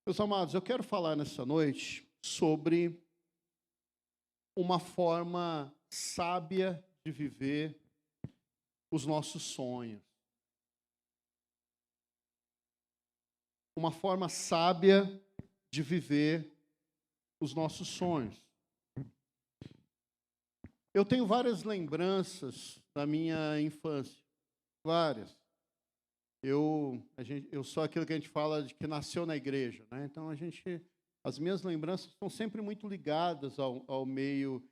Meus amados, eu quero falar nessa noite sobre uma forma sábia de viver os nossos sonhos. Uma forma sábia de viver os nossos sonhos. Eu tenho várias lembranças da minha infância, várias. Eu sou aquilo que a gente fala de que nasceu na igreja, né? Então as minhas lembranças são sempre muito ligadas ao meio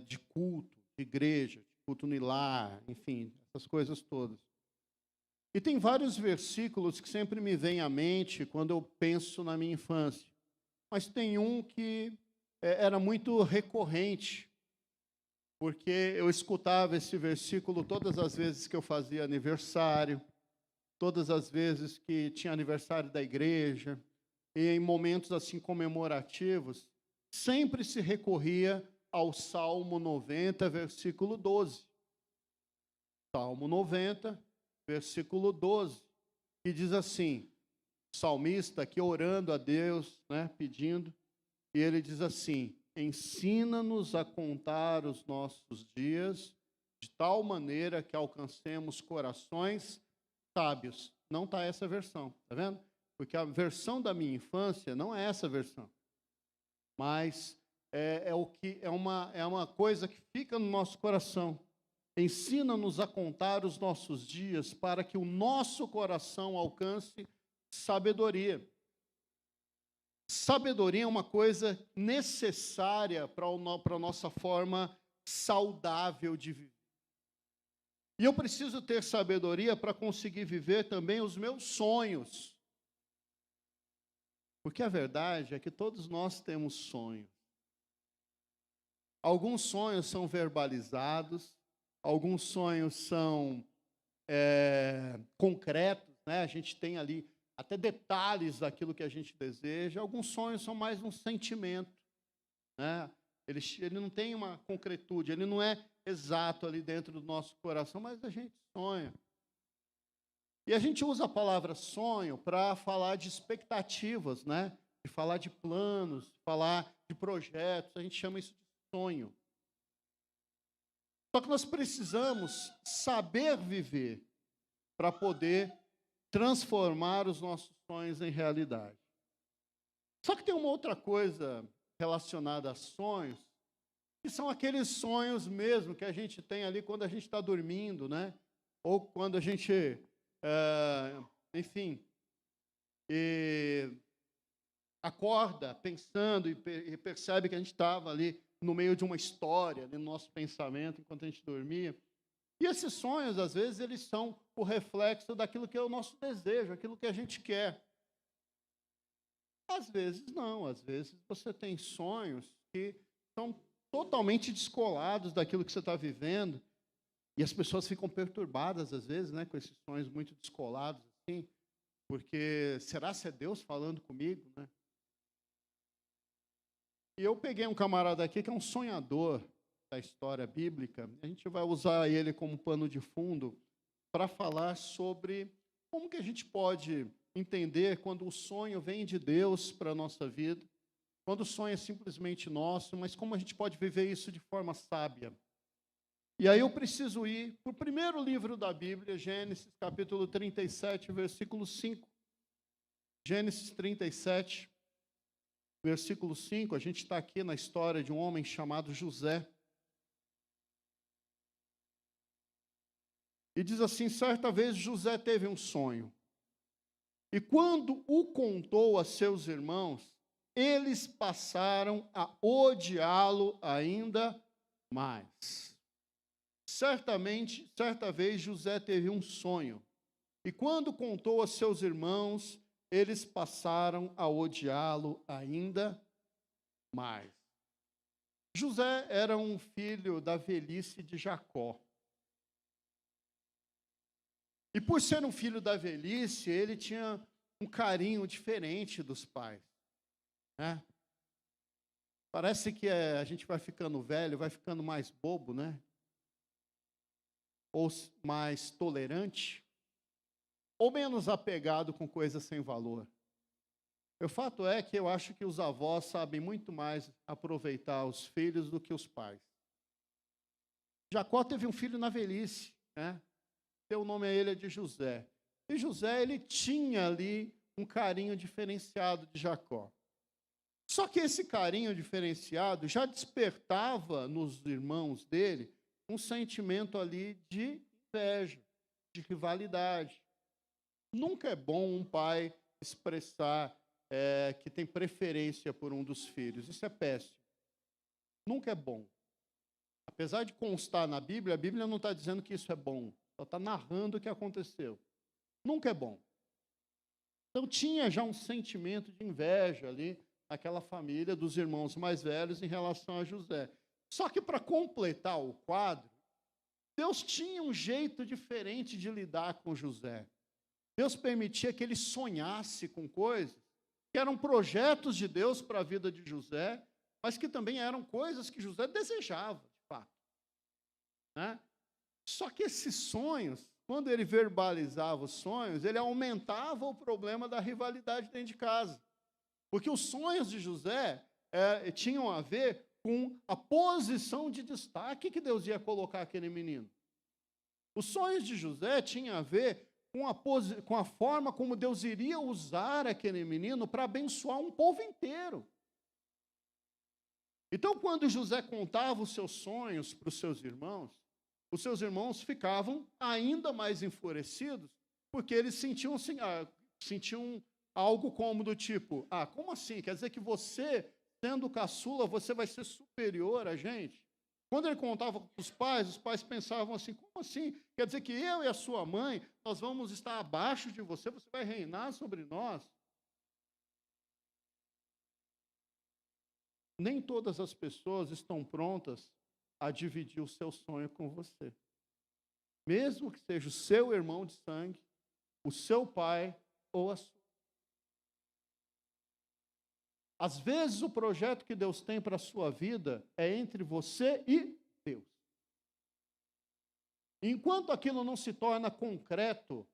de culto, de igreja, de culto no lar, enfim, essas coisas todas. E tem vários versículos que sempre me vêm à mente quando eu penso na minha infância. Mas tem um que era muito recorrente, porque eu escutava esse versículo todas as vezes que eu fazia aniversário, todas as vezes que tinha aniversário da igreja, e em momentos assim comemorativos, sempre se recorria ao Salmo 90, versículo 12. Salmo 90, versículo 12, que diz assim, o salmista aqui orando a Deus, né, pedindo, e ele diz assim: ensina-nos a contar os nossos dias de tal maneira que alcancemos corações sábios. Não está essa versão, tá vendo? Porque a versão da minha infância não é essa versão, mas é uma coisa que fica no nosso coração. Ensina-nos a contar os nossos dias para que o nosso coração alcance sabedoria. Sabedoria é uma coisa necessária para a nossa forma saudável de viver. E eu preciso ter sabedoria para conseguir viver também os meus sonhos. Porque a verdade é que todos nós temos sonhos. Alguns sonhos são verbalizados, alguns sonhos são concretos, né? A gente tem ali até detalhes daquilo que a gente deseja. Alguns sonhos são mais um sentimento, né? Ele não tem uma concretude, ele não é exato ali dentro do nosso coração, mas a gente sonha. E a gente usa a palavra sonho para falar de expectativas, né? De falar de planos, de falar de projetos, a gente chama isso de sonho. Só que nós precisamos saber viver para poder transformar os nossos sonhos em realidade. Só que tem uma outra coisa relacionada a sonhos, que são aqueles sonhos mesmo que a gente tem ali quando a gente está dormindo, né? Ou quando a gente, acorda pensando e percebe que a gente estava ali no meio de uma história, no nosso pensamento, enquanto a gente dormia. E esses sonhos, às vezes, eles são o reflexo daquilo que é o nosso desejo, aquilo que a gente quer. Às vezes não, às vezes você tem sonhos que são totalmente descolados daquilo que você está vivendo, e as pessoas ficam perturbadas, às vezes, né, com esses sonhos muito descolados, assim, porque será se é Deus falando comigo, né? E eu peguei um camarada aqui que é um sonhador da história bíblica, a gente vai usar ele como pano de fundo para falar sobre como que a gente pode entender quando o sonho vem de Deus para a nossa vida, quando o sonho é simplesmente nosso, mas como a gente pode viver isso de forma sábia. E aí eu preciso ir para o primeiro livro da Bíblia, Gênesis capítulo 37, versículo 5. Gênesis 37, versículo 5, a gente está aqui na história de um homem chamado José. E diz assim, certa vez José teve um sonho. E quando o contou a seus irmãos, eles passaram a odiá-lo ainda mais. Certa vez José teve um sonho. E quando contou a seus irmãos, eles passaram a odiá-lo ainda mais. José era um filho da velhice de Jacó. E por ser um filho da velhice, ele tinha um carinho diferente dos pais, né? Parece que a gente vai ficando velho, vai ficando mais bobo, né? Ou mais tolerante, ou menos apegado com coisas sem valor. O fato é que eu acho que os avós sabem muito mais aproveitar os filhos do que os pais. Jacó teve um filho na velhice, né? O nome a ele é de José. E José, ele tinha ali um carinho diferenciado de Jacó. Só que esse carinho diferenciado já despertava nos irmãos dele um sentimento ali de inveja, de rivalidade. Nunca é bom um pai expressar que tem preferência por um dos filhos. Isso é péssimo. Nunca é bom. Apesar de constar na Bíblia, a Bíblia não está dizendo que isso é bom. Só está narrando o que aconteceu. Nunca é bom. Então tinha já um sentimento de inveja ali naquela família dos irmãos mais velhos em relação a José. Só que para completar o quadro, Deus tinha um jeito diferente de lidar com José. Deus permitia que ele sonhasse com coisas que eram projetos de Deus para a vida de José, mas que também eram coisas que José desejava, de fato. Né? Só que esses sonhos, quando ele verbalizava os sonhos, ele aumentava o problema da rivalidade dentro de casa. Porque os sonhos de José tinham a ver com a posição de destaque que Deus ia colocar aquele menino. Os sonhos de José tinham a ver com a forma como Deus iria usar aquele menino para abençoar um povo inteiro. Então, quando José contava os seus sonhos para os seus irmãos ficavam ainda mais enfurecidos, porque eles sentiam algo como do tipo, como assim? Quer dizer que você, sendo caçula, você vai ser superior a gente? Quando ele contava para os pais pensavam assim, como assim? Quer dizer que eu e a sua mãe, nós vamos estar abaixo de você, você vai reinar sobre nós? Nem todas as pessoas estão prontas a dividir o seu sonho com você. Mesmo que seja o seu irmão de sangue, o seu pai ou a sua. Às vezes o projeto que Deus tem para a sua vida é entre você e Deus. Enquanto aquilo não se torna concreto,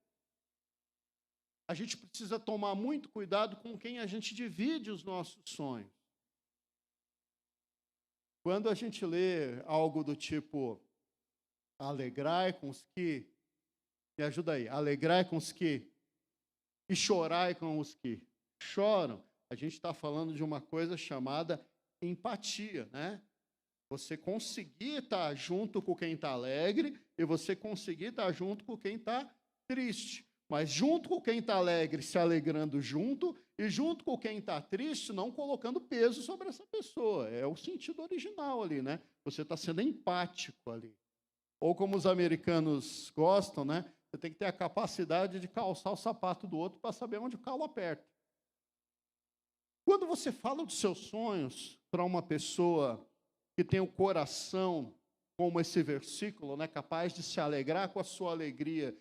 a gente precisa tomar muito cuidado com quem a gente divide os nossos sonhos. Quando a gente lê algo do tipo, alegrai com os que, me ajuda aí, alegrai com os que, e chorai com os que choram, a gente está falando de uma coisa chamada empatia, né? Você conseguir estar junto com quem está alegre e você conseguir estar junto com quem está triste. Mas junto com quem está alegre, se alegrando junto, e junto com quem está triste, não colocando peso sobre essa pessoa. É o sentido original ali, né? Você está sendo empático ali. Ou como os americanos gostam, né? Você tem que ter a capacidade de calçar o sapato do outro para saber onde o calo aperta. Quando você fala dos seus sonhos para uma pessoa que tem o coração, como esse versículo, né, capaz de se alegrar com a sua alegria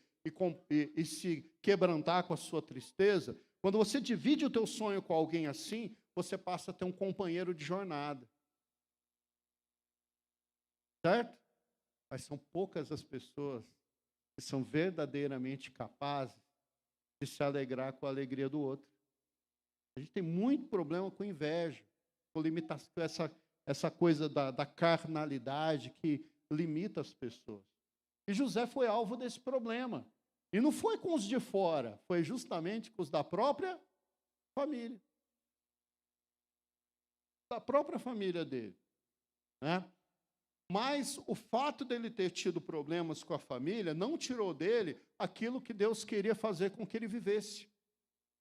e se quebrantar com a sua tristeza, quando você divide o teu sonho com alguém assim, você passa a ter um companheiro de jornada. Certo? Mas são poucas as pessoas que são verdadeiramente capazes de se alegrar com a alegria do outro. A gente tem muito problema com inveja, com limitação, essa coisa da carnalidade que limita as pessoas. E José foi alvo desse problema. E não foi com os de fora, foi justamente com os da própria família. Da própria família dele. Né? Mas o fato dele ter tido problemas com a família não tirou dele aquilo que Deus queria fazer com que ele vivesse.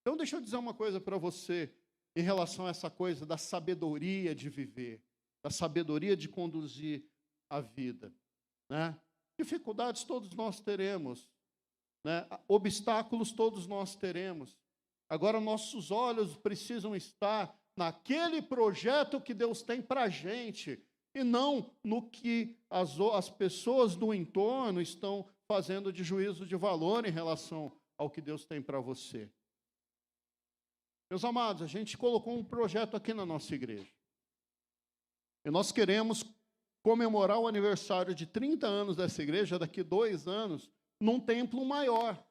Então, deixa eu dizer uma coisa para você em relação a essa coisa da sabedoria de viver, da sabedoria de conduzir a vida. Né? Dificuldades todos nós teremos, né? Obstáculos todos nós teremos. Agora, nossos olhos precisam estar naquele projeto que Deus tem para a gente, e não no que as pessoas do entorno estão fazendo de juízo de valor em relação ao que Deus tem para você. Meus amados, a gente colocou um projeto aqui na nossa igreja. E nós queremos comemorar o aniversário de 30 anos dessa igreja, daqui 2 anos, num templo maior.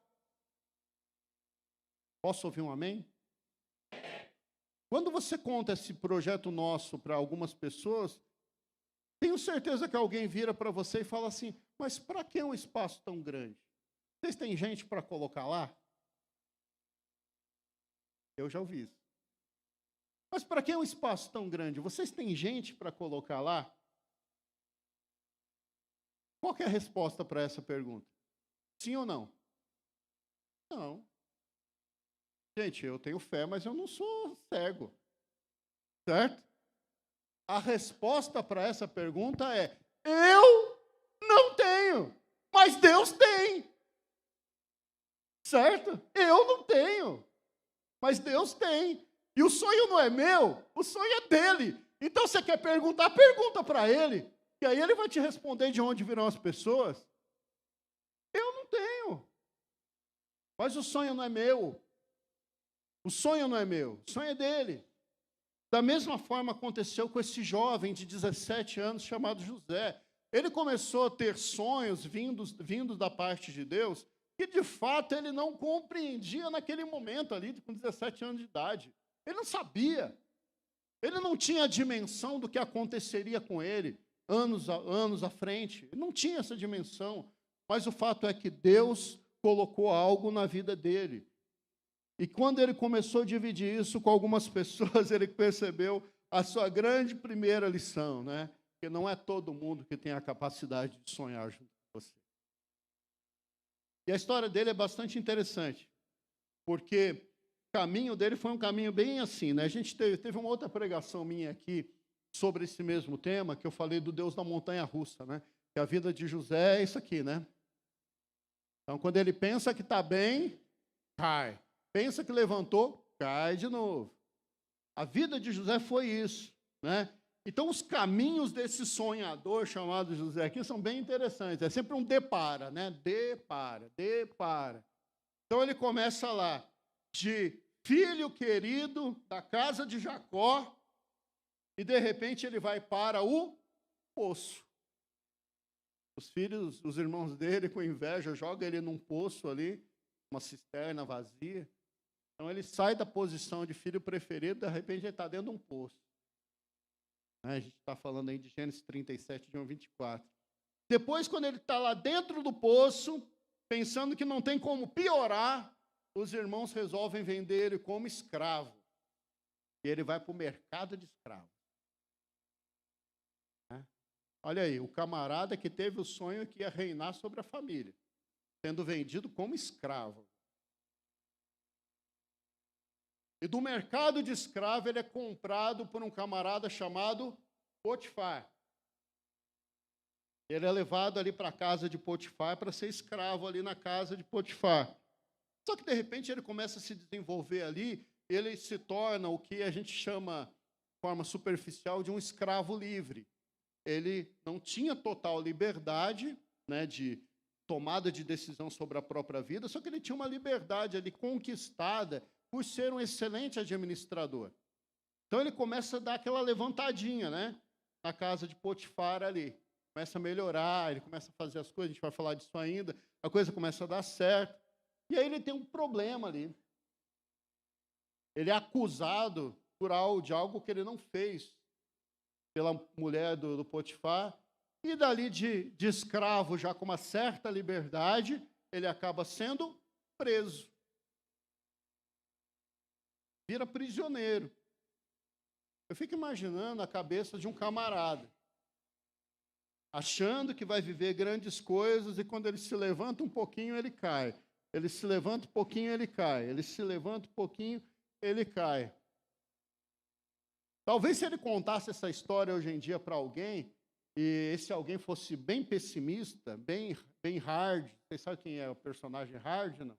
Posso ouvir um amém? Quando você conta esse projeto nosso para algumas pessoas, tenho certeza que alguém vira para você e fala assim, mas para que um espaço tão grande? Vocês têm gente para colocar lá? Eu já ouvi isso. Mas para que um espaço tão grande? Vocês têm gente para colocar lá? Qual que é a resposta para essa pergunta? Sim ou não? Não. Gente, eu tenho fé, mas eu não sou cego. Certo? A resposta para essa pergunta é: eu não tenho, mas Deus tem. Certo? Eu não tenho, mas Deus tem. E o sonho não é meu, o sonho é dele. Então, você quer perguntar, pergunta para ele. E aí ele vai te responder de onde virão as pessoas. Eu não tenho. Mas o sonho não é meu. O sonho não é meu, o sonho é dele. Da mesma forma aconteceu com esse jovem de 17 anos chamado José. Ele começou a ter sonhos vindos da parte de Deus, que de fato ele não compreendia naquele momento ali, com 17 anos de idade. Ele não sabia. Ele não tinha a dimensão do que aconteceria com ele anos à frente. Ele não tinha essa dimensão. Mas o fato é que Deus colocou algo na vida dele. E quando ele começou a dividir isso com algumas pessoas, ele percebeu a sua grande primeira lição, né? Que não é todo mundo que tem a capacidade de sonhar junto com você. E a história dele é bastante interessante, porque o caminho dele foi um caminho bem assim, né? A gente teve uma outra pregação minha aqui sobre esse mesmo tema, que eu falei do Deus da montanha-russa, né? Que a vida de José é isso aqui, né? Então, quando ele pensa que está bem, cai. Pensa que levantou, cai de novo. A vida de José foi isso, né? Então, os caminhos desse sonhador chamado José aqui são bem interessantes. É sempre um depara, né? Depara. Então, ele começa lá, de filho querido da casa de Jacó, e, de repente, ele vai para o poço. Os filhos, os irmãos dele, com inveja, jogam ele num poço ali, uma cisterna vazia. Então, ele sai da posição de filho preferido, de repente, ele está dentro de um poço. A gente está falando aí de Gênesis 37, de 1 a 24. Depois, quando ele está lá dentro do poço, pensando que não tem como piorar, os irmãos resolvem vender ele como escravo. E ele vai para o mercado de escravos. Olha aí, o camarada que teve o sonho que ia reinar sobre a família, sendo vendido como escravo. E do mercado de escravo, ele é comprado por um camarada chamado Potifar. Ele é levado ali para a casa de Potifar para ser escravo ali na casa de Potifar. Só que, de repente, ele começa a se desenvolver ali, ele se torna o que a gente chama, de forma superficial, de um escravo livre. Ele não tinha total liberdade, né, de tomada de decisão sobre a própria vida, só que ele tinha uma liberdade ali conquistada por ser um excelente administrador. Então, ele começa a dar aquela levantadinha, né, na casa de Potifar ali. Começa a melhorar, ele começa a fazer as coisas, a gente vai falar disso ainda, a coisa começa a dar certo. E aí ele tem um problema ali. Ele é acusado de algo que ele não fez pela mulher do Potifar. E dali de escravo, já com uma certa liberdade, ele acaba sendo preso. Vira prisioneiro. Eu fico imaginando a cabeça de um camarada, achando que vai viver grandes coisas, e quando ele se levanta um pouquinho, ele cai. Ele se levanta um pouquinho, ele cai. Ele se levanta um pouquinho, ele cai. Talvez se ele contasse essa história hoje em dia para alguém, e esse alguém fosse bem pessimista, bem hard. Vocês sabem quem é o personagem hard, não?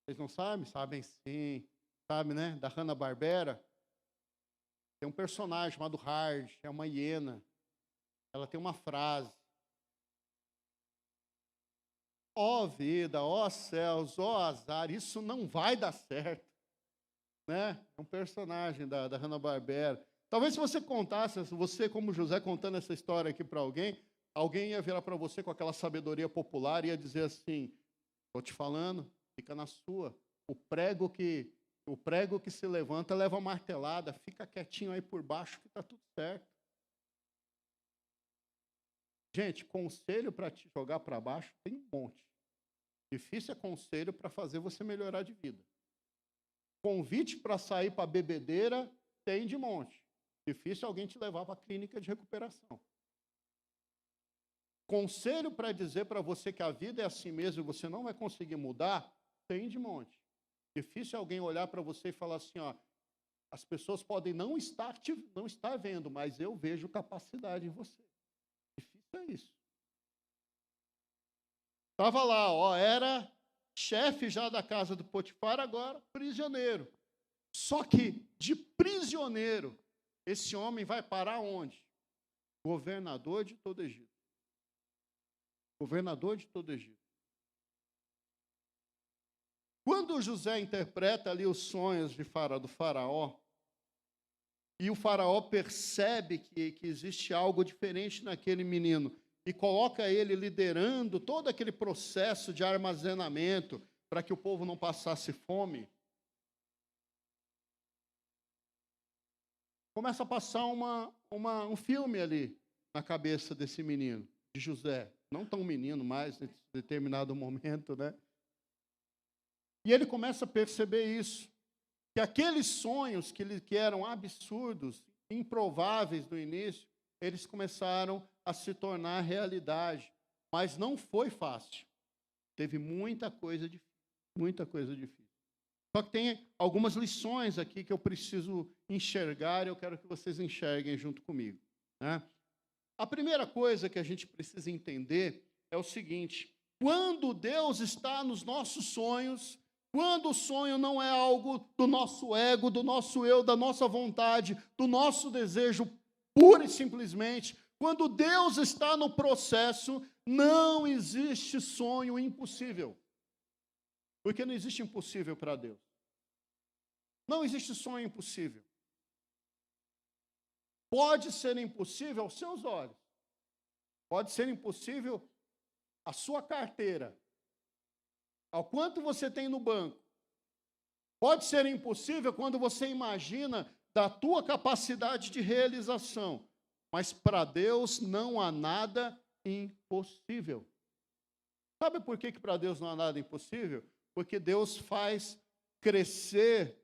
Vocês não sabem? Sabem sim. Sabe, né? Da Hanna-Barbera. Tem um personagem chamado Hard, é uma hiena. Ela tem uma frase. Ó vida, ó céus, ó azar, isso não vai dar certo. Né? É um personagem da Hanna-Barbera. Talvez se você contasse, você como José contando essa história aqui para alguém ia virar para você com aquela sabedoria popular e ia dizer assim, estou te falando, fica na sua. O prego que O prego que se levanta leva uma martelada, fica quietinho aí por baixo que está tudo certo. Gente, conselho para te jogar para baixo tem um monte. Difícil é conselho para fazer você melhorar de vida. Convite para sair para bebedeira tem de monte. Difícil alguém te levar para a clínica de recuperação. Conselho para dizer para você que a vida é assim mesmo e você não vai conseguir mudar, tem de monte. Difícil alguém olhar para você e falar assim, ó, as pessoas podem não estar vendo, mas eu vejo capacidade em você. Difícil é isso. Estava lá, ó, era chefe já da casa do Potifar, agora prisioneiro. Só que de prisioneiro, esse homem vai parar onde? Governador de todo o Egito. Governador de todo o Egito. Quando José interpreta ali os sonhos do faraó, e o faraó percebe que existe algo diferente naquele menino, e coloca ele liderando todo aquele processo de armazenamento para que o povo não passasse fome, começa a passar um filme ali na cabeça desse menino, de José. Não tão menino mais, em determinado momento, né? E ele começa a perceber isso, que aqueles sonhos que eram absurdos, improváveis no início, eles começaram a se tornar realidade. Mas não foi fácil. Teve muita coisa difícil, muita coisa difícil. Só que tem algumas lições aqui que eu preciso enxergar e eu quero que vocês enxerguem junto comigo, né? A primeira coisa que a gente precisa entender é o seguinte: quando Deus está nos nossos sonhos, quando o sonho não é algo do nosso ego, do nosso eu, da nossa vontade, do nosso desejo, pura e simplesmente, quando Deus está no processo, não existe sonho impossível. Porque não existe impossível para Deus. Não existe sonho impossível. Pode ser impossível aos seus olhos. Pode ser impossível a sua carteira. Ao quanto você tem no banco. Pode ser impossível quando você imagina da tua capacidade de realização. Mas para Deus não há nada impossível. Sabe por que para Deus não há nada impossível? Porque Deus faz crescer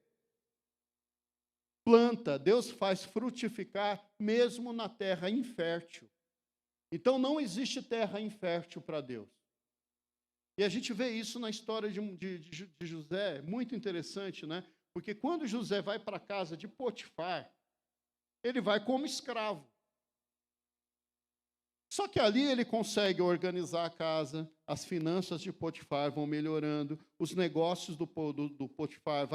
planta, Deus faz frutificar mesmo na terra infértil. Então não existe terra infértil para Deus. E a gente vê isso na história de José, muito interessante, né? Porque quando José vai para a casa de Potifar, ele vai como escravo. Só que ali ele consegue organizar a casa, as finanças de Potifar vão melhorando, os negócios do Potifar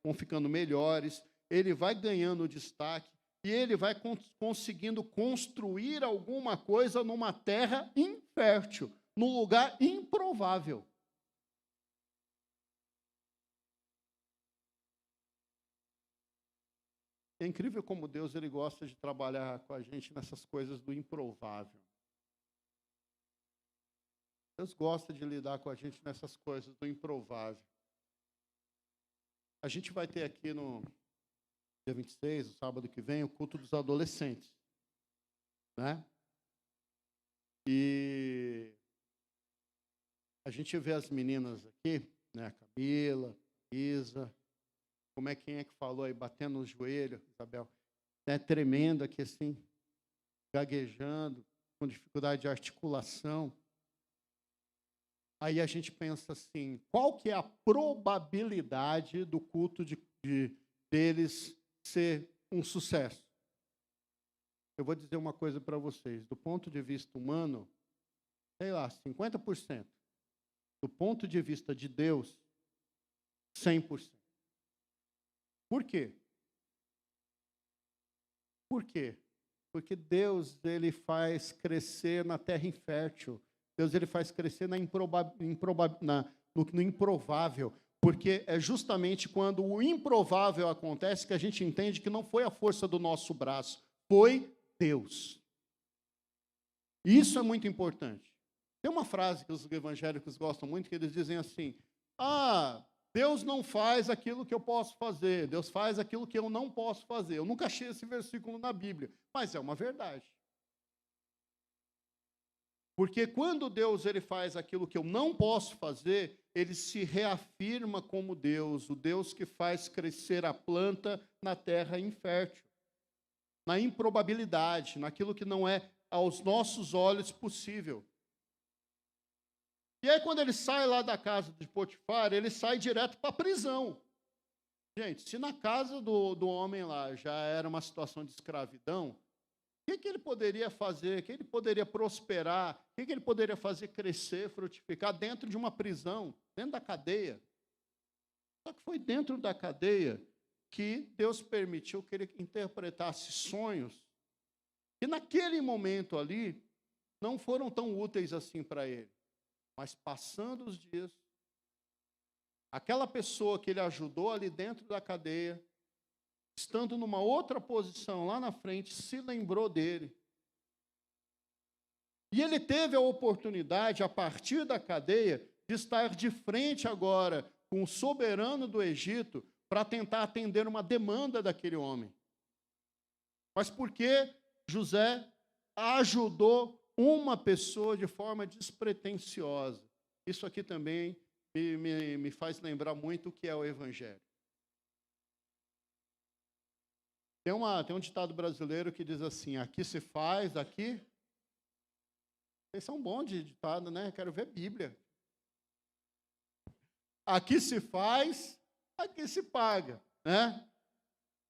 vão ficando melhores, ele vai ganhando destaque e ele vai conseguindo construir alguma coisa numa terra infértil, num lugar improvável. É incrível como Deus ele gosta de trabalhar com a gente nessas coisas do improvável. Deus gosta de lidar com a gente nessas coisas do improvável. A gente vai ter aqui no dia 26, o sábado que vem, o culto dos adolescentes, né? E a gente vê as meninas aqui, né? A Camila, a Isa, quem é que falou aí, batendo no joelho, Isabel, né? Tremendo aqui assim, gaguejando, com dificuldade de articulação. Aí a gente pensa assim, qual que é a probabilidade do culto deles ser um sucesso? Eu vou dizer uma coisa para vocês, do ponto de vista humano, sei lá, 50%. Do ponto de vista de Deus, 100%. Por quê? Por quê? Porque Deus, ele faz crescer na terra infértil. Deus ele faz crescer no improvável, porque é justamente quando o improvável acontece que a gente entende que não foi a força do nosso braço, foi Deus. E isso é muito importante. Tem uma frase que os evangélicos gostam muito, que eles dizem assim, Deus não faz aquilo que eu posso fazer, Deus faz aquilo que eu não posso fazer. Eu nunca achei esse versículo na Bíblia, mas é uma verdade. Porque quando Deus ele faz aquilo que eu não posso fazer, ele se reafirma como Deus, o Deus que faz crescer a planta na terra infértil, na improbabilidade, naquilo que não é aos nossos olhos possível. E aí, quando ele sai lá da casa de Potifar, ele sai direto para a prisão. Gente, se na casa do homem lá já era uma situação de escravidão, o que ele poderia fazer? O que ele poderia prosperar? O que ele poderia fazer crescer, frutificar dentro de uma prisão, dentro da cadeia? Só que foi dentro da cadeia que Deus permitiu que ele interpretasse sonhos que naquele momento ali não foram tão úteis assim para ele. Mas passando os dias, aquela pessoa que ele ajudou ali dentro da cadeia, estando numa outra posição lá na frente, se lembrou dele. E ele teve a oportunidade, a partir da cadeia, de estar de frente agora com o soberano do Egito para tentar atender uma demanda daquele homem. Mas porque José ajudou uma pessoa de forma despretensiosa. Isso aqui também me faz lembrar muito o que é o Evangelho. Tem um ditado brasileiro que diz assim, aqui se faz, aqui... Esse é um bom ditado, né? Quero ver Bíblia. Aqui se faz, aqui se paga, né?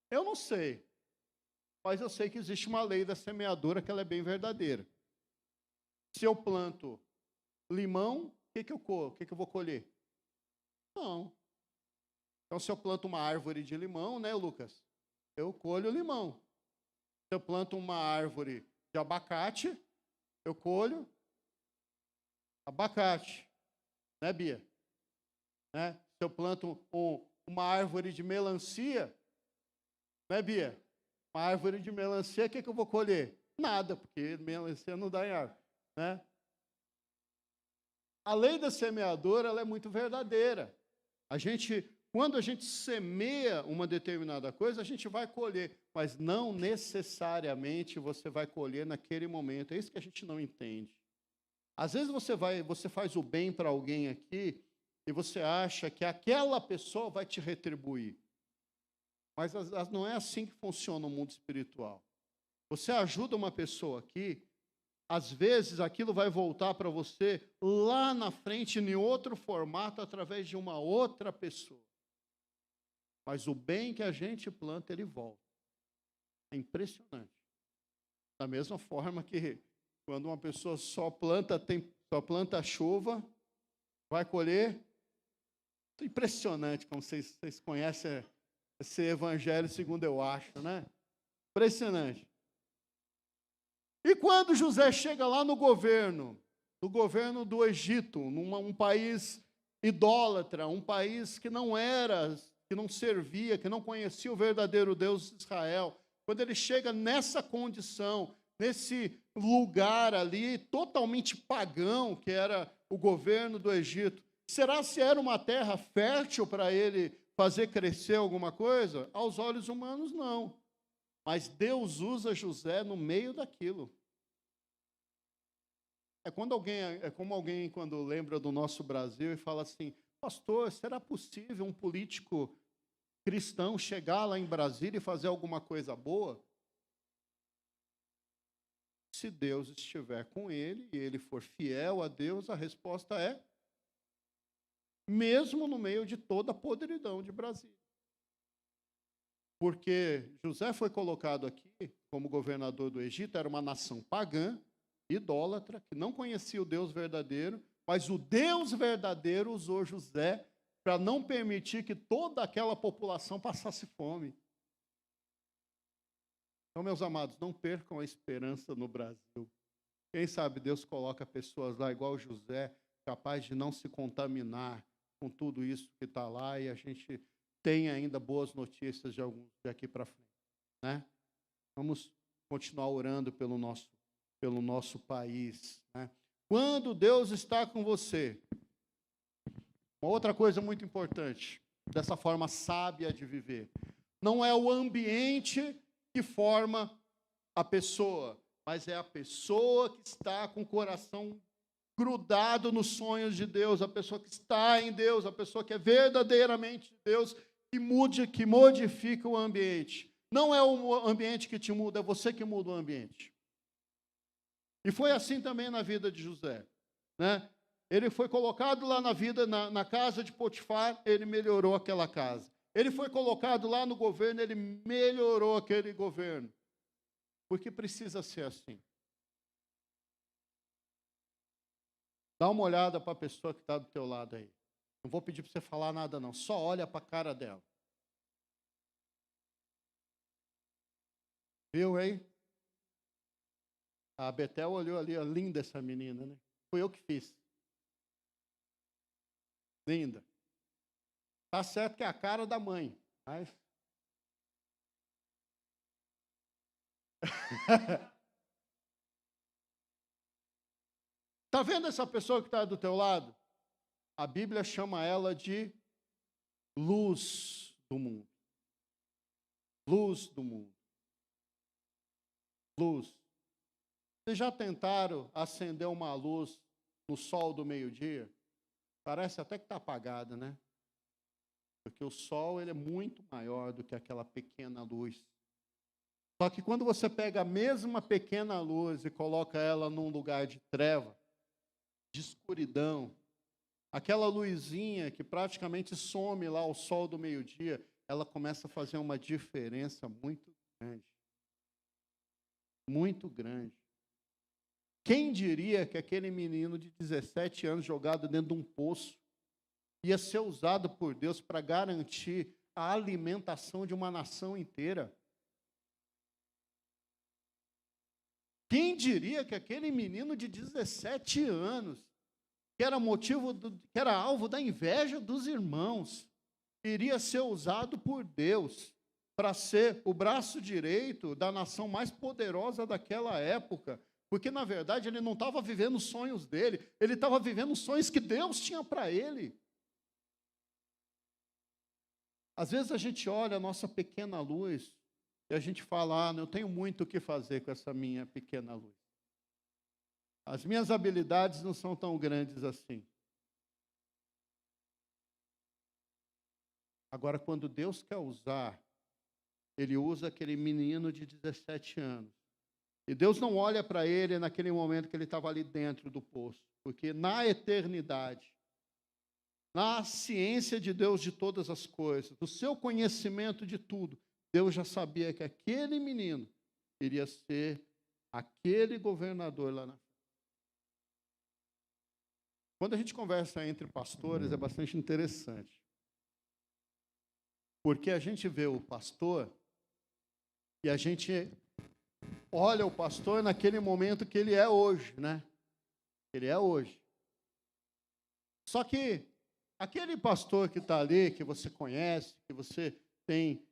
Eu não sei, mas eu sei que existe uma lei da semeadura que ela é bem verdadeira. Se eu planto limão, o que eu vou colher? Não. Então, se eu planto uma árvore de limão, né, Lucas? Eu colho limão. Se eu planto uma árvore de abacate, eu colho abacate. Né, Bia? Né? Se eu planto uma árvore de melancia, né, Bia? Uma árvore de melancia, o que eu vou colher? Nada, porque melancia não dá em árvore. Né? A lei da semeadora ela é muito verdadeira. Quando a gente semeia uma determinada coisa, a gente vai colher, mas não necessariamente você vai colher naquele momento. É isso que a gente não entende. Às vezes você faz o bem para alguém aqui e você acha que aquela pessoa vai te retribuir. Mas não é assim que funciona o mundo espiritual. Você ajuda uma pessoa aqui, às vezes aquilo vai voltar para você lá na frente, em outro formato, através de uma outra pessoa. Mas o bem que a gente planta, ele volta. É impressionante. Da mesma forma que quando uma pessoa só planta chuva, vai colher. É impressionante como vocês conhecem esse evangelho segundo eu acho, né? Impressionante. E quando José chega lá no governo do Egito, um país idólatra, um país que não servia, que não conhecia o verdadeiro Deus de Israel, quando ele chega nessa condição, nesse lugar ali, totalmente pagão, que era o governo do Egito, será se era uma terra fértil para ele fazer crescer alguma coisa? Aos olhos humanos, não. Mas Deus usa José no meio daquilo. É como alguém quando lembra do nosso Brasil e fala assim, pastor, será possível um político cristão chegar lá em Brasília e fazer alguma coisa boa? Se Deus estiver com ele e ele for fiel a Deus, a resposta é mesmo no meio de toda a podridão de Brasília. Porque José foi colocado aqui como governador do Egito, era uma nação pagã, idólatra, que não conhecia o Deus verdadeiro, mas o Deus verdadeiro usou José para não permitir que toda aquela população passasse fome. Então, meus amados, não percam a esperança no Brasil. Quem sabe Deus coloca pessoas lá igual José, capaz de não se contaminar com tudo isso que está lá e a gente tem ainda boas notícias de alguns daqui para frente, né? Vamos continuar orando pelo nosso país, né? Quando Deus está com você, Uma outra coisa muito importante, dessa forma sábia de viver. Não é o ambiente que forma a pessoa, mas é a pessoa que está com o coração grudado nos sonhos de Deus, a pessoa que está em Deus, a pessoa que é verdadeiramente Deus, que modifica o ambiente. Não é o ambiente que te muda, é você que muda o ambiente. E foi assim também na vida de José, né? Ele foi colocado lá na casa de Potifar, ele melhorou aquela casa. Ele foi colocado lá no governo, ele melhorou aquele governo. Porque precisa ser assim. Dá uma olhada para a pessoa que está do teu lado aí. Não vou pedir para você falar nada não, só olha para a cara dela. Viu, hein? A Betel olhou ali, ó, linda essa menina, né? Foi eu que fiz. Linda. Tá certo que é a cara da mãe, mas... Tá vendo essa pessoa que está do teu lado? A Bíblia chama ela de luz do mundo. Luz do mundo. Luz. Vocês já tentaram acender uma luz no sol do meio-dia? Parece até que está apagada, né? Porque o sol ele é muito maior do que aquela pequena luz. Só que quando você pega a mesma pequena luz e coloca ela num lugar de treva, de escuridão, aquela luzinha que praticamente some lá ao sol do meio-dia, ela começa a fazer uma diferença muito grande. Muito grande. Quem diria que aquele menino de 17 anos jogado dentro de um poço ia ser usado por Deus para garantir a alimentação de uma nação inteira? Quem diria que aquele menino de 17 anos, que era alvo da inveja dos irmãos, iria ser usado por Deus para ser o braço direito da nação mais poderosa daquela época? Porque, na verdade, ele não estava vivendo os sonhos dele, ele estava vivendo os sonhos que Deus tinha para ele. Às vezes a gente olha a nossa pequena luz e a gente fala, eu tenho muito o que fazer com essa minha pequena luz. As minhas habilidades não são tão grandes assim. Agora, quando Deus quer usar, Ele usa aquele menino de 17 anos. E Deus não olha para ele naquele momento que ele estava ali dentro do poço. Porque na eternidade, na ciência de Deus de todas as coisas, do seu conhecimento de tudo, Deus já sabia que aquele menino iria ser aquele governador lá na frente. Quando a gente conversa entre pastores, é bastante interessante. Porque a gente vê o pastor e a gente olha o pastor naquele momento que ele é hoje, né? Ele é hoje. Só que aquele pastor que está ali, que você conhece, que você tem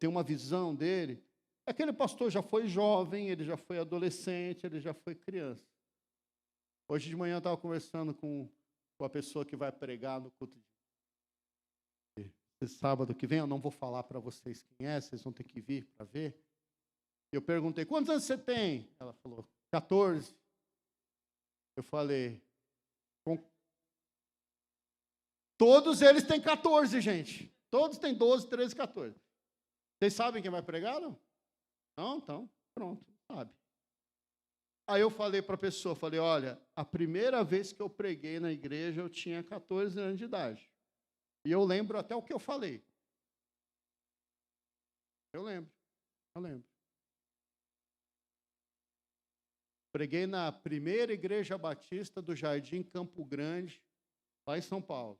uma visão dele, aquele pastor já foi jovem, ele já foi adolescente, ele já foi criança. Hoje de manhã eu estava conversando com a pessoa que vai pregar no culto de sábado que vem. Eu não vou falar para vocês quem é, vocês vão ter que vir para ver. Eu perguntei, quantos anos você tem? Ela falou, 14. Eu falei, todos eles têm 14, gente. Todos têm 12, 13, 14. Vocês sabem quem vai pregar, não? Não? Então, pronto, sabe. Aí eu falei para a pessoa, olha, a primeira vez que eu preguei na igreja, eu tinha 14 anos de idade. E eu lembro até o que eu falei. Eu lembro. Preguei na primeira igreja batista do Jardim Campo Grande, lá em São Paulo.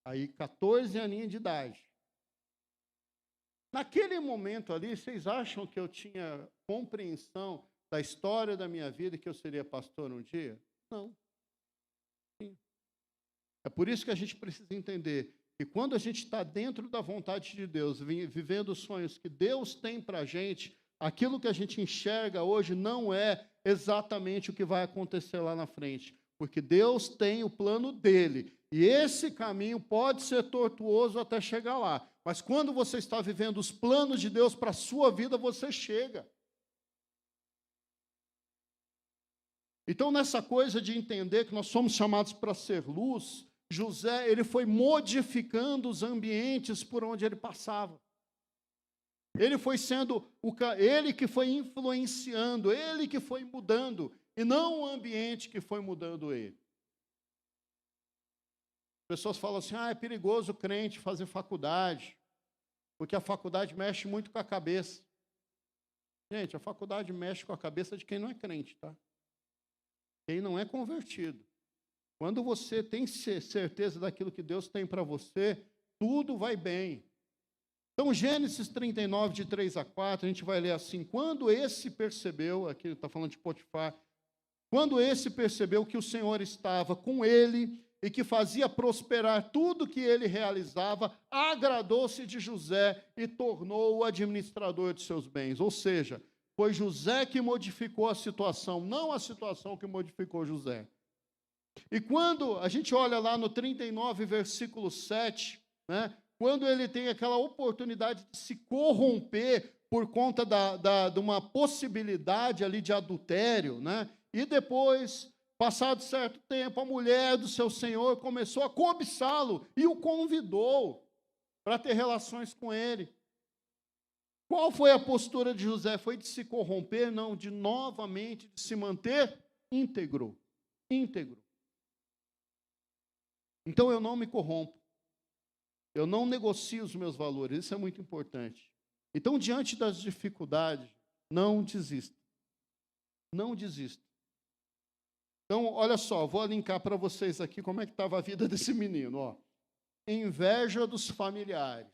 Aí, 14 aninhos de idade. Naquele momento ali, vocês acham que eu tinha compreensão da história da minha vida e que eu seria pastor um dia? Não. Sim. É por isso que a gente precisa entender que quando a gente está dentro da vontade de Deus, vivendo os sonhos que Deus tem para a gente, aquilo que a gente enxerga hoje não é exatamente o que vai acontecer lá na frente. porque Deus tem o plano dele. E esse caminho pode ser tortuoso até chegar lá. Mas quando você está vivendo os planos de Deus para a sua vida, você chega. Então, nessa coisa de entender que nós somos chamados para ser luz, José, ele foi modificando os ambientes por onde ele passava. Ele foi sendo, ele que foi influenciando, ele que foi mudando, e não o ambiente que foi mudando ele. Pessoas falam assim, é perigoso o crente fazer faculdade, porque a faculdade mexe muito com a cabeça. Gente, a faculdade mexe com a cabeça de quem não é crente, tá? Quem não é convertido. Quando você tem certeza daquilo que Deus tem para você, tudo vai bem. Então, Gênesis 39, de 3 a 4, a gente vai ler assim, quando esse percebeu, aqui está falando de Potifar, quando esse percebeu que o Senhor estava com ele e que fazia prosperar tudo que ele realizava, agradou-se de José e tornou-o o administrador de seus bens. Ou seja, foi José que modificou a situação, não a situação que modificou José. E quando a gente olha lá no 39, versículo 7, né, quando ele tem aquela oportunidade de se corromper por conta de uma possibilidade ali de adultério, né, e depois, passado certo tempo, a mulher do seu senhor começou a cobiçá-lo e o convidou para ter relações com ele. Qual foi a postura de José? Foi de se corromper? Não, de novamente de se manter íntegro. Íntegro. Então eu não me corrompo. Eu não negocio os meus valores. Isso é muito importante. Então, diante das dificuldades, não desista. Não desista. Então, olha só, vou linkar para vocês aqui como é que estava a vida desse menino. Ó. Inveja dos familiares.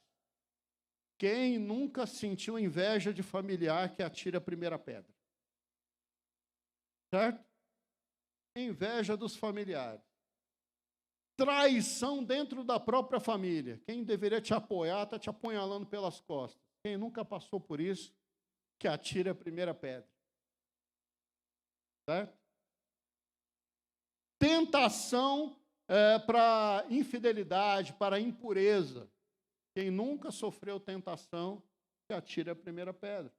Quem nunca sentiu inveja de familiar que atira a primeira pedra? Certo? Inveja dos familiares. Traição dentro da própria família. Quem deveria te apoiar está te apunhalando pelas costas. Quem nunca passou por isso, que atire a primeira pedra. Certo? Tentação para infidelidade, para impureza. Quem nunca sofreu tentação, que atire a primeira pedra.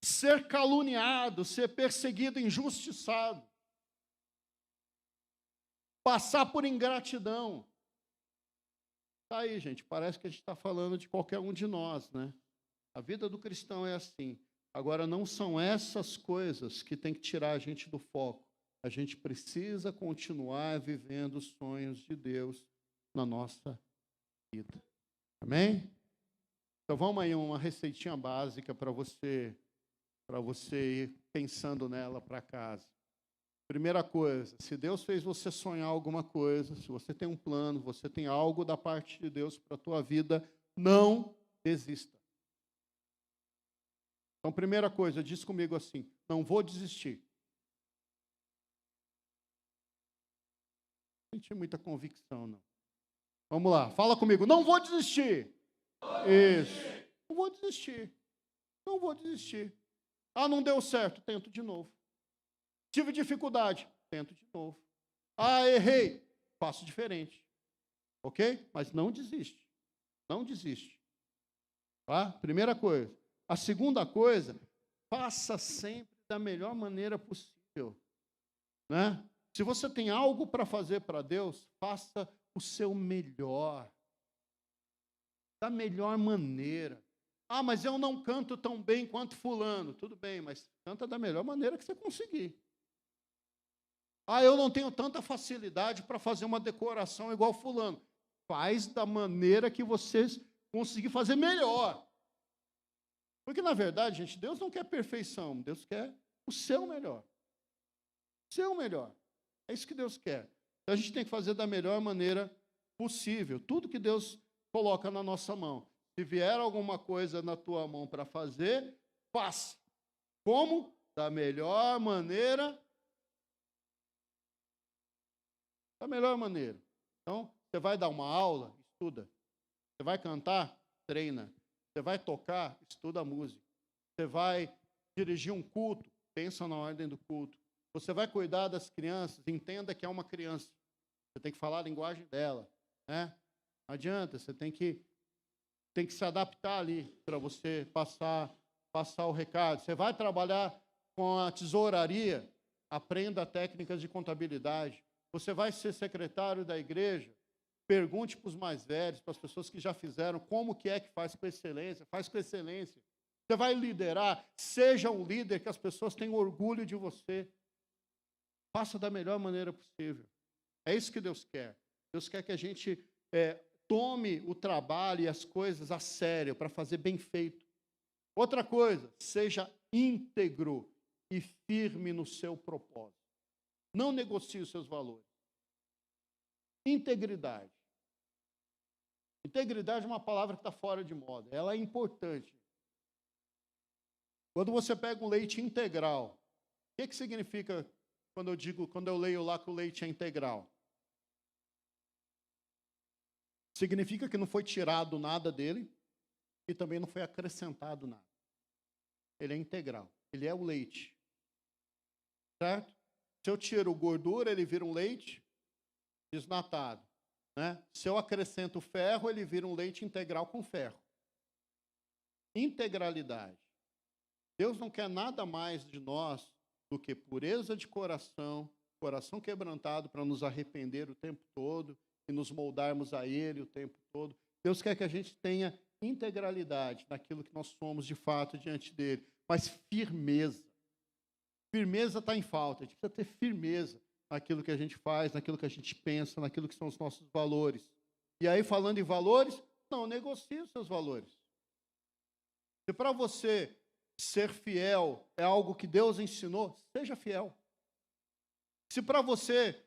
Ser caluniado, ser perseguido, injustiçado. Passar por ingratidão. Está aí, gente, parece que a gente está falando de qualquer um de nós, né? A vida do cristão é assim. Agora, não são essas coisas que tem que tirar a gente do foco. A gente precisa continuar vivendo os sonhos de Deus na nossa vida. Amém? Então, vamos aí, uma receitinha básica para você ir pensando nela para casa. Primeira coisa, se Deus fez você sonhar alguma coisa, se você tem um plano, você tem algo da parte de Deus para a tua vida, não desista. Então, primeira coisa, diz comigo assim, não vou desistir. Não senti muita convicção, não. Vamos lá, fala comigo, não vou desistir. Isso, não vou desistir. Não vou desistir. Ah, não deu certo, tento de novo. Tive dificuldade, tento de novo. Ah, errei, faço diferente. Ok? Mas não desiste. Não desiste. Tá? Primeira coisa. A segunda coisa, faça sempre da melhor maneira possível. Né? Se você tem algo para fazer para Deus, faça o seu melhor. Da melhor maneira. Ah, mas eu não canto tão bem quanto fulano. Tudo bem, mas canta da melhor maneira que você conseguir. Ah, eu não tenho tanta facilidade para fazer uma decoração igual fulano. Faz da maneira que você conseguir fazer melhor. Porque, na verdade, gente, Deus não quer perfeição. Deus quer o seu melhor. O seu melhor. É isso que Deus quer. Então, a gente tem que fazer da melhor maneira possível. Tudo que Deus coloca na nossa mão. Se vier alguma coisa na tua mão para fazer, faça. Como? Da melhor maneira. Da melhor maneira. Então, você vai dar uma aula, estuda. Você vai cantar, treina. Você vai tocar, estuda a música. Você vai dirigir um culto, pensa na ordem do culto. Você vai cuidar das crianças, entenda que é uma criança. Você tem que falar a linguagem dela, né? Não adianta, você tem que se adaptar ali para você passar o recado. Você vai trabalhar com a tesouraria, aprenda técnicas de contabilidade. Você vai ser secretário da igreja, pergunte para os mais velhos, para as pessoas que já fizeram, como que é que faz com excelência. Faz com excelência. Você vai liderar, seja um líder que as pessoas tenham orgulho de você. Faça da melhor maneira possível. É isso que Deus quer. Deus quer que a gente tome o trabalho e as coisas a sério, para fazer bem feito. Outra coisa, seja íntegro e firme no seu propósito. Não negocie os seus valores. Integridade. Integridade é uma palavra que está fora de moda. Ela é importante. Quando você pega um leite integral, o que significa quando eu leio lá que o leite é integral? Significa que não foi tirado nada dele e também não foi acrescentado nada. Ele é integral. Ele é o leite. Certo? Se eu tiro gordura, ele vira um leite desnatado. Né? Se eu acrescento ferro, ele vira um leite integral com ferro. Integralidade. Deus não quer nada mais de nós do que pureza de coração, coração quebrantado para nos arrepender o tempo todo e nos moldarmos a Ele o tempo todo. Deus quer que a gente tenha integralidade naquilo que nós somos de fato diante dEle, mas firmeza. Firmeza está em falta, a gente precisa ter firmeza naquilo que a gente faz, naquilo que a gente pensa, naquilo que são os nossos valores. E aí, falando em valores, não negocie os seus valores. Se para você ser fiel é algo que Deus ensinou, seja fiel. Se para você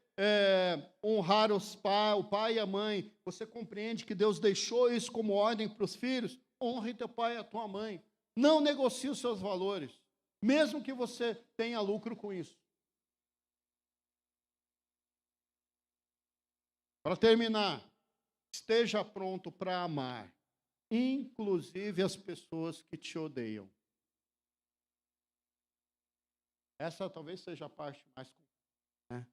honrar o pai e a mãe, você compreende que Deus deixou isso como ordem para os filhos, honre teu pai e a tua mãe. Não negocie os seus valores, mesmo que você tenha lucro com isso. Para terminar, esteja pronto para amar, inclusive as pessoas que te odeiam. Essa talvez seja a parte mais complicada, né?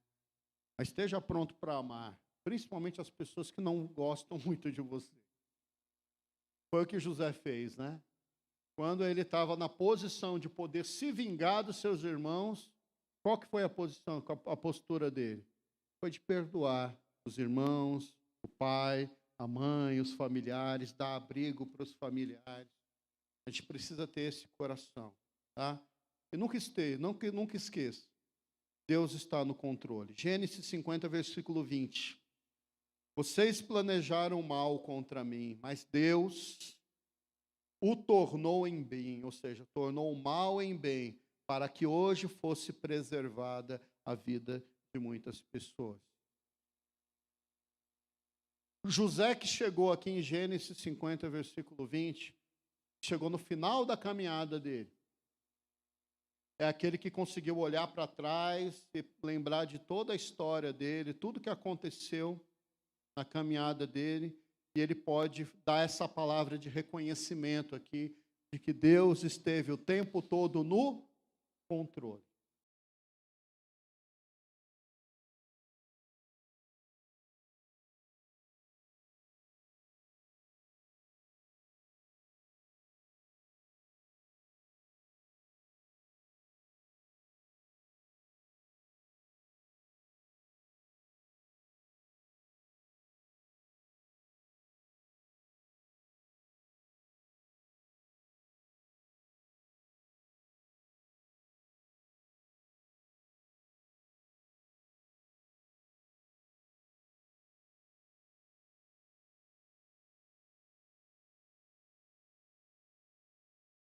Mas esteja pronto para amar, principalmente as pessoas que não gostam muito de você. Foi o que José fez, né? Quando ele estava na posição de poder se vingar dos seus irmãos, qual que foi a posição, a postura dele? Foi de perdoar os irmãos, o pai, a mãe, os familiares, dar abrigo para os familiares. A gente precisa ter esse coração, tá? E nunca esqueça, Deus está no controle. Gênesis 50, versículo 20. Vocês planejaram mal contra mim, mas Deus o tornou em bem, ou seja, tornou o mal em bem, para que hoje fosse preservada a vida de muitas pessoas. José, que chegou aqui em Gênesis 50, versículo 20, chegou no final da caminhada dele. É aquele que conseguiu olhar para trás e lembrar de toda a história dele, tudo que aconteceu na caminhada dele, e ele pode dar essa palavra de reconhecimento aqui, de que Deus esteve o tempo todo no controle.